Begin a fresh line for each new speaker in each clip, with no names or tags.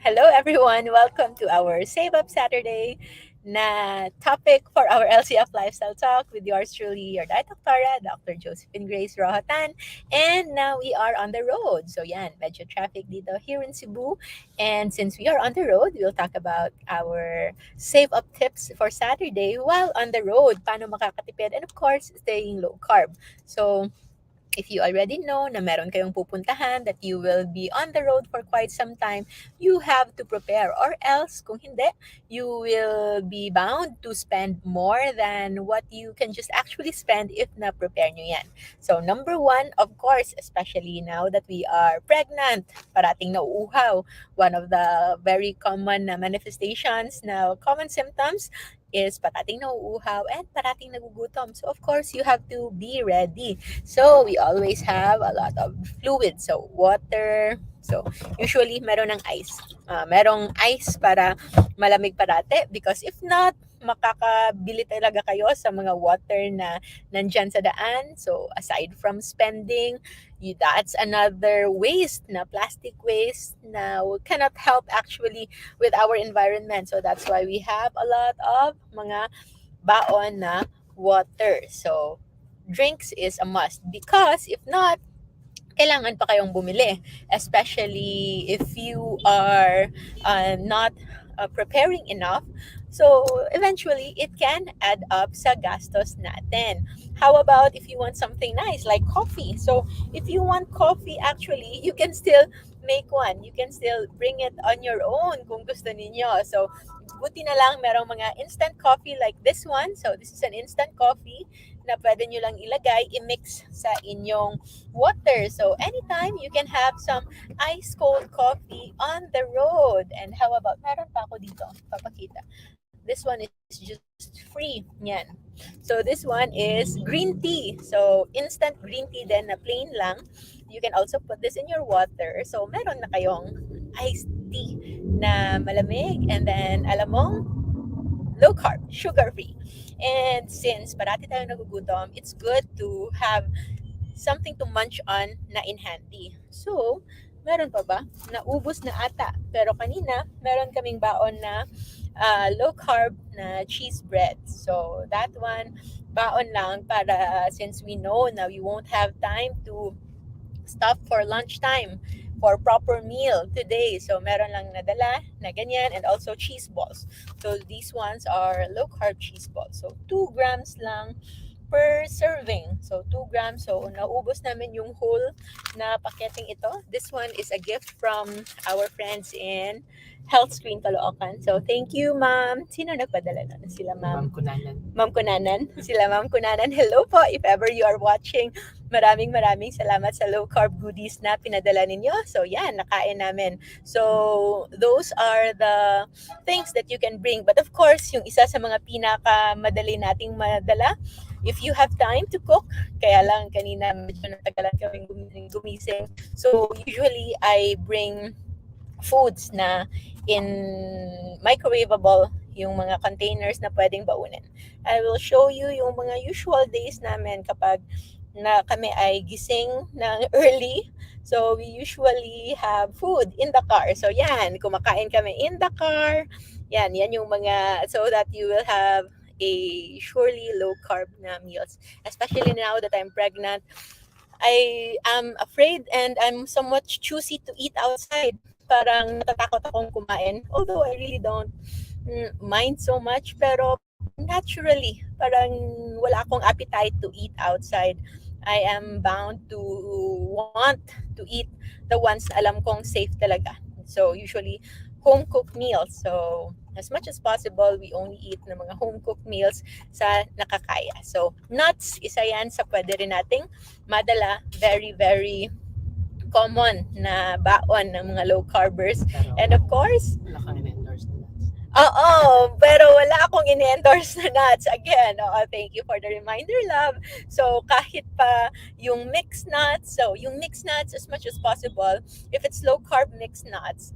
Hello everyone! Welcome to our Save Up Saturday na topic for our LCF Lifestyle Talk with yours truly, your Diet Doctora, Dr. Josephine Grace Rohatan. And now we are on the road. So yan, medyo traffic dito here in Cebu. And since we are on the road, we'll talk about our Save Up tips for Saturday while on the road. Paano makakatipid? And of course, staying low carb. So if you already know na meron kayong pupuntahan, that you will be on the road for quite some time, you have to prepare. Or else, kung hindi, you will be bound to spend more than what you can just actually spend if na-prepare nyo yan. So, number one, of course, especially now that we are pregnant, parating nauuhaw. One of the very common na manifestations, na common symptoms, is parating nauuhaw and parating nagugutom. So, of course, you have to be ready. So, we always have a lot of fluid. So, water. So, usually, meron ng ice. Merong ice para malamig parate because if not, makakabili talaga kayo sa mga water na nandyan sa daan. So, aside from spending, that's another waste na plastic waste na cannot help actually with our environment. So, that's why we have a lot of mga baon na water. So, drinks is a must because if not, kailangan pa kayong bumili. Especially if you are not preparing enough. So, eventually, it can add up sa gastos natin. How about if you want something nice like coffee? So, if you want coffee, actually, you can still make one. You can still bring it on your own kung gusto ninyo. So, buti na lang merong mga instant coffee like this one. So, this is an instant coffee na pwede nyo lang ilagay, i-mix sa inyong water. So, anytime you can have some ice cold coffee on the road. And how about, meron pa ako dito, papakita. This one is just free. Yan. So, this one is green tea. So, instant green tea din na plain lang. You can also put this in your water. So, meron na kayong iced tea na malamig. And then, alam mong, low carb, sugar free. And since parati tayo nagugutom, it's good to have something to munch on na in handy. So, meron pa ba? Naubos na ata. Pero kanina, meron kaming baon na low carb na cheese bread. So, that one, baon lang para since we know na we won't have time to stop for lunchtime for proper meal today. So, meron lang nadala na ganyan and also cheese balls. So, these ones are low carb cheese balls. So, 2 grams lang per serving. So, 2 grams. So, naubos namin yung whole na paketing ito. This one is a gift from our friends in Health Screen Caloocan. So, thank you, ma'am. Sino nagpadala na? Sila, ma'am?
Ma'am Kunanan.
Ma'am Kunanan. Sila, ma'am Kunanan. Hello po, if ever you are watching. Maraming salamat sa low carb goodies na pinadala ninyo. So, yan, nakain namin. So, those are the things that you can bring. But of course, yung isa sa mga pinaka-madali nating madala, if you have time to cook, kaya lang kanina medyo natagalan kaming gumising. So, usually, I bring foods na in microwavable yung mga containers na pwedeng baunin. I will show you yung mga usual days namin kapag na kami ay gising ng early. So, we usually have food in the car. So, yan, kumakain kami in the car. Yan yung mga, so that you will have a surely low carb na meals. Especially now that I'm pregnant, I am afraid and I'm somewhat choosy to eat outside. Parang natatakot akong kumain. Although I really don't mind so much. Pero naturally, parang wala akong appetite to eat outside. I am bound to want to eat the ones na alam kong safe talaga. So, usually, home-cooked meals. So, as much as possible, we only eat ng mga home-cooked meals sa nakakaya. So, nuts, isa yan sa pwede rin nating madala. Very, very common na baon ng mga low carbers.
Pero
And of course,
wala kang in-endorse na nuts.
oo, pero wala akong ini-endorse na nuts. Again, thank you for the reminder, love. So, kahit pa yung mixed nuts, so yung mixed nuts as much as possible, if it's low-carb mixed nuts,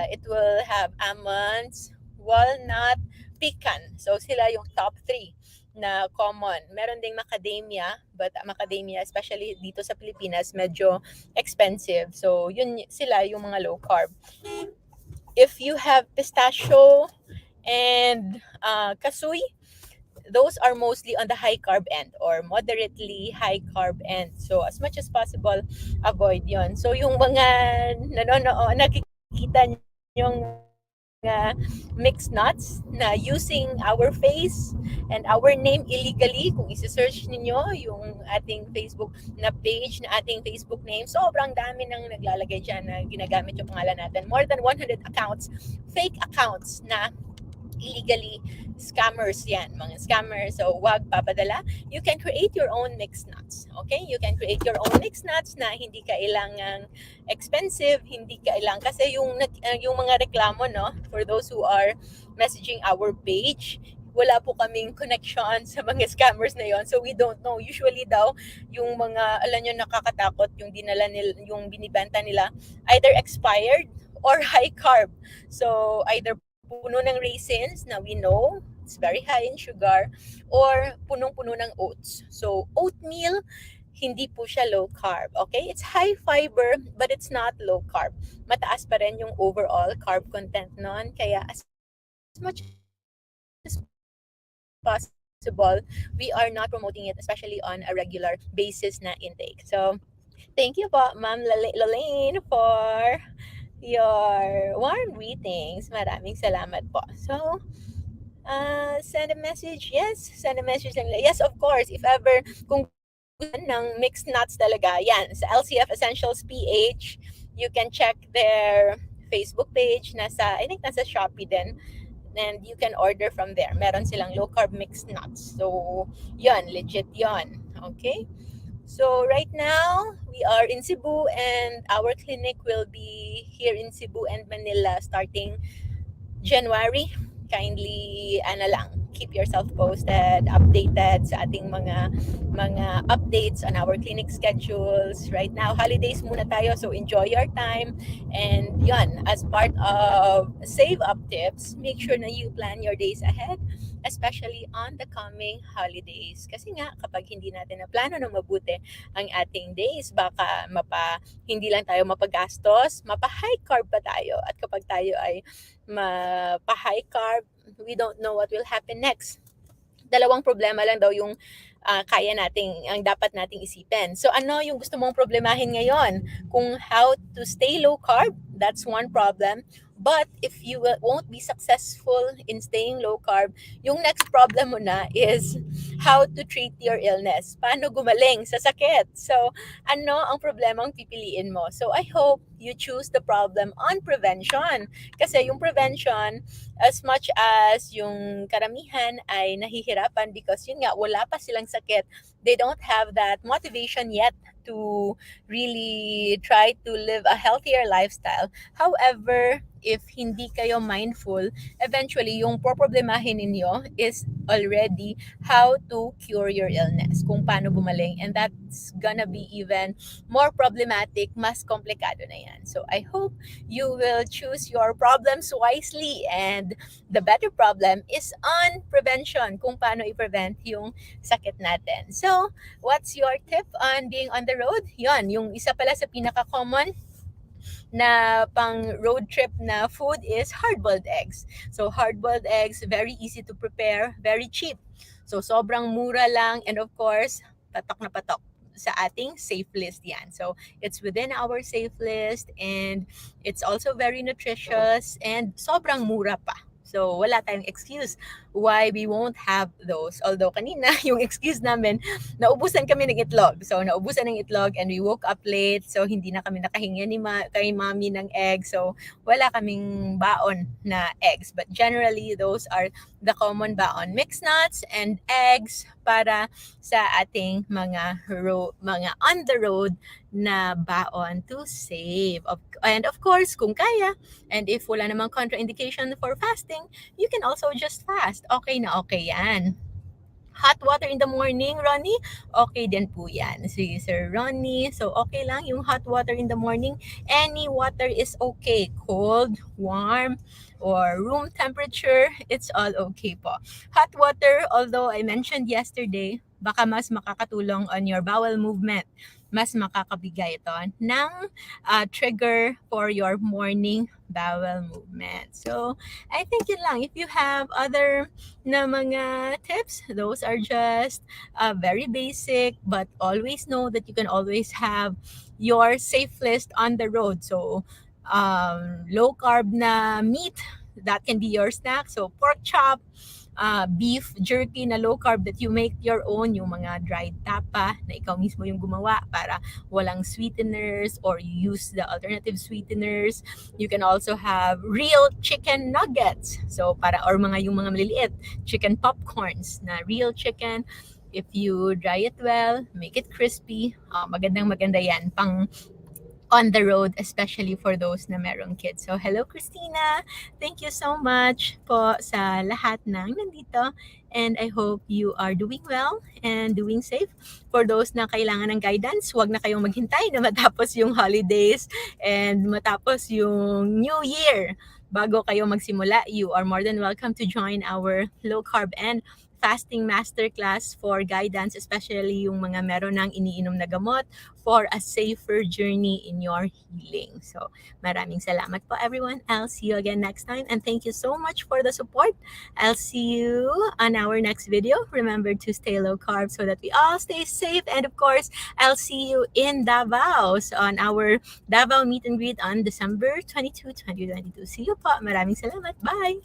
it will have almonds, walnut, pecan. So, sila yung top 3 na common. Meron ding macadamia, but macadamia, especially dito sa Pilipinas, medyo expensive. So, yun sila yung mga low-carb. If you have pistachio and kasui, those are mostly on the high carb end or moderately high carb end. So as much as possible, avoid yon. So yung mga nakikita nyong mixed nuts na using our face and our name illegally, kung isi-search ninyo yung ating Facebook na page, na ating Facebook name, sobrang dami nang naglalagay dyan na ginagamit yung pangalan natin. More than 100 accounts, fake accounts na illegally scammers yan, mga scammers. So, wag papadala. You can create your own mixed nuts. Okay? You can create your own mixed nuts na hindi kailangang expensive, hindi kailangan. Kasi yung mga reklamo, no, for those who are messaging our page, wala po kaming connection sa mga scammers na yon. So, we don't know. Usually daw, yung mga, alam nyo, nakakatakot, yung dinala nila, yung binibenta nila, either expired or high carb. So, either puno ng raisins na we know it's very high in sugar, or punong-puno ng oats. So, oatmeal, hindi po siya low carb. Okay? It's high fiber, but it's not low carb. Mataas pa rin yung overall carb content nun. Kaya as much as possible, we are not promoting it, especially on a regular basis na intake. So, thank you po, Ma'am Lorraine, for your warm greetings. Maraming salamat po. So, send a message. Yes, send a message lang. Yes, of course. If ever, kung gusto nyo naman ng mixed nuts talaga, yan, sa LCF Essentials PH, you can check their Facebook page. I think nasa Shopee din. And you can order from there. Meron silang low carb mixed nuts. So, yon, legit yon. Okay? So right now, we are in Cebu and our clinic will be here in Cebu and Manila starting January. Kindly keep yourself posted, updated sa ating mga updates on our clinic schedules. Right now, holidays muna tayo, so enjoy your time. And yon, as part of Save Up Tips, make sure na you plan your days ahead, especially on the coming holidays. Kasi nga, kapag hindi natin na plano ng mabuti ang ating days, baka hindi lang tayo mapagastos, mapa-high carb pa tayo. At kapag tayo ay mapa-high carb, we don't know what will happen next. Dalawang problema lang daw yung ang dapat nating isipin. So ano yung gusto mong problemahin ngayon? Kung how to stay low carb, that's one problem. But if you won't be successful in staying low carb, yung next problem mo na is how to treat your illness. Paano gumaling sa sakit? So, ano ang problemang pipiliin mo? So, I hope you choose the problem on prevention. Kasi yung prevention, as much as yung karamihan ay nahihirapan because yun nga, wala pa silang sakit, they don't have that motivation yet to really try to live a healthier lifestyle. However, if hindi kayo mindful, eventually yung poproblemahin ninyo is already how to cure your illness, kung paano gumaling. And that's gonna be even more problematic, mas komplikado na yan. So I hope you will choose your problems wisely, and the better problem is on prevention, kung paano i-prevent yung sakit natin. So, what's your tip on being on the road? Yon, yung isa pala sa pinaka-common na pang road trip na food is hard-boiled eggs. So hard-boiled eggs, very easy to prepare, very cheap. So sobrang mura lang, and of course, patok na patok sa ating safe list yan. So it's within our safe list, and it's also very nutritious and sobrang mura pa. So, wala tayong excuse why we won't have those. Although, kanina, yung excuse namin, naubusan kami ng itlog. So, naubusan ng itlog and we woke up late. So, hindi na kami nakahinga kay mami ng egg. So, wala kaming baon na eggs. But generally, those are the common baon. Mixed nuts and eggs para sa ating mga on the road na baon to save. And of course, kung kaya, and if wala namang contraindication for fasting, you can also just fast. Okay na okay yan. Hot water in the morning, Ronnie? Okay din po yan. Si Sir Ronnie. So, okay lang yung hot water in the morning. Any water is okay. Cold, warm, or room temperature, it's all okay po. Hot water, although I mentioned yesterday, baka mas makakatulong on your bowel movement. Mas makakabigay ito ng trigger for your morning bowel movement. So, I think yun lang. If you have other na mga tips, those are just very basic, but always know that you can always have your safe list on the road. So, low carb na meat, that can be your snack. So, pork chop, beef jerky na low carb that you make your own, yung mga dried tapa na ikaw mismo yung gumawa para walang sweeteners, or you use the alternative sweeteners. You can also have real chicken nuggets. So para, or yung mga maliliit chicken popcorns na real chicken. If you dry it well, make it crispy, maganda yan pang on the road, especially for those na merong kids. So, hello Christina! Thank you so much po sa lahat ng nandito. And I hope you are doing well and doing safe. For those na kailangan ng guidance, huwag na kayong maghintay na matapos yung holidays and matapos yung New Year. Bago kayo magsimula, you are more than welcome to join our low carb and fasting masterclass for guidance, especially yung mga meron ng iniinom na gamot for a safer journey in your healing. So, maraming salamat po everyone. I'll see you again next time, and thank you so much for the support. I'll see you on our next video. Remember to stay low carb so that we all stay safe, and of course, I'll see you in Davao on our Davao meet and greet on December 22, 2022. See you po. Maraming salamat. Bye!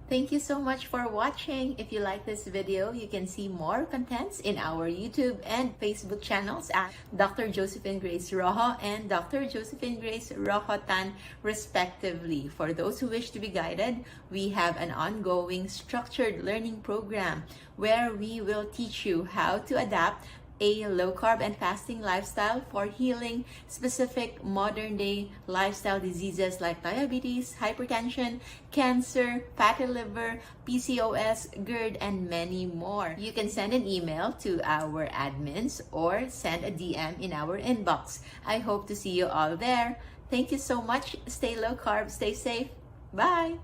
Thank you so much for watching. If you like this video, you can see more contents in our YouTube and Facebook channels at Dr. Josephine Grace Rojo and Dr. Josephine Grace Rojo Tan, respectively. For those who wish to be guided, we have an ongoing structured learning program where we will teach you how to adapt a low-carb and fasting lifestyle for healing specific modern-day lifestyle diseases like diabetes, hypertension, cancer, fatty liver, PCOS, GERD, and many more. You can send an email to our admins or send a DM in our inbox. I hope to see you all there. Thank you so much. Stay low-carb, stay safe. Bye!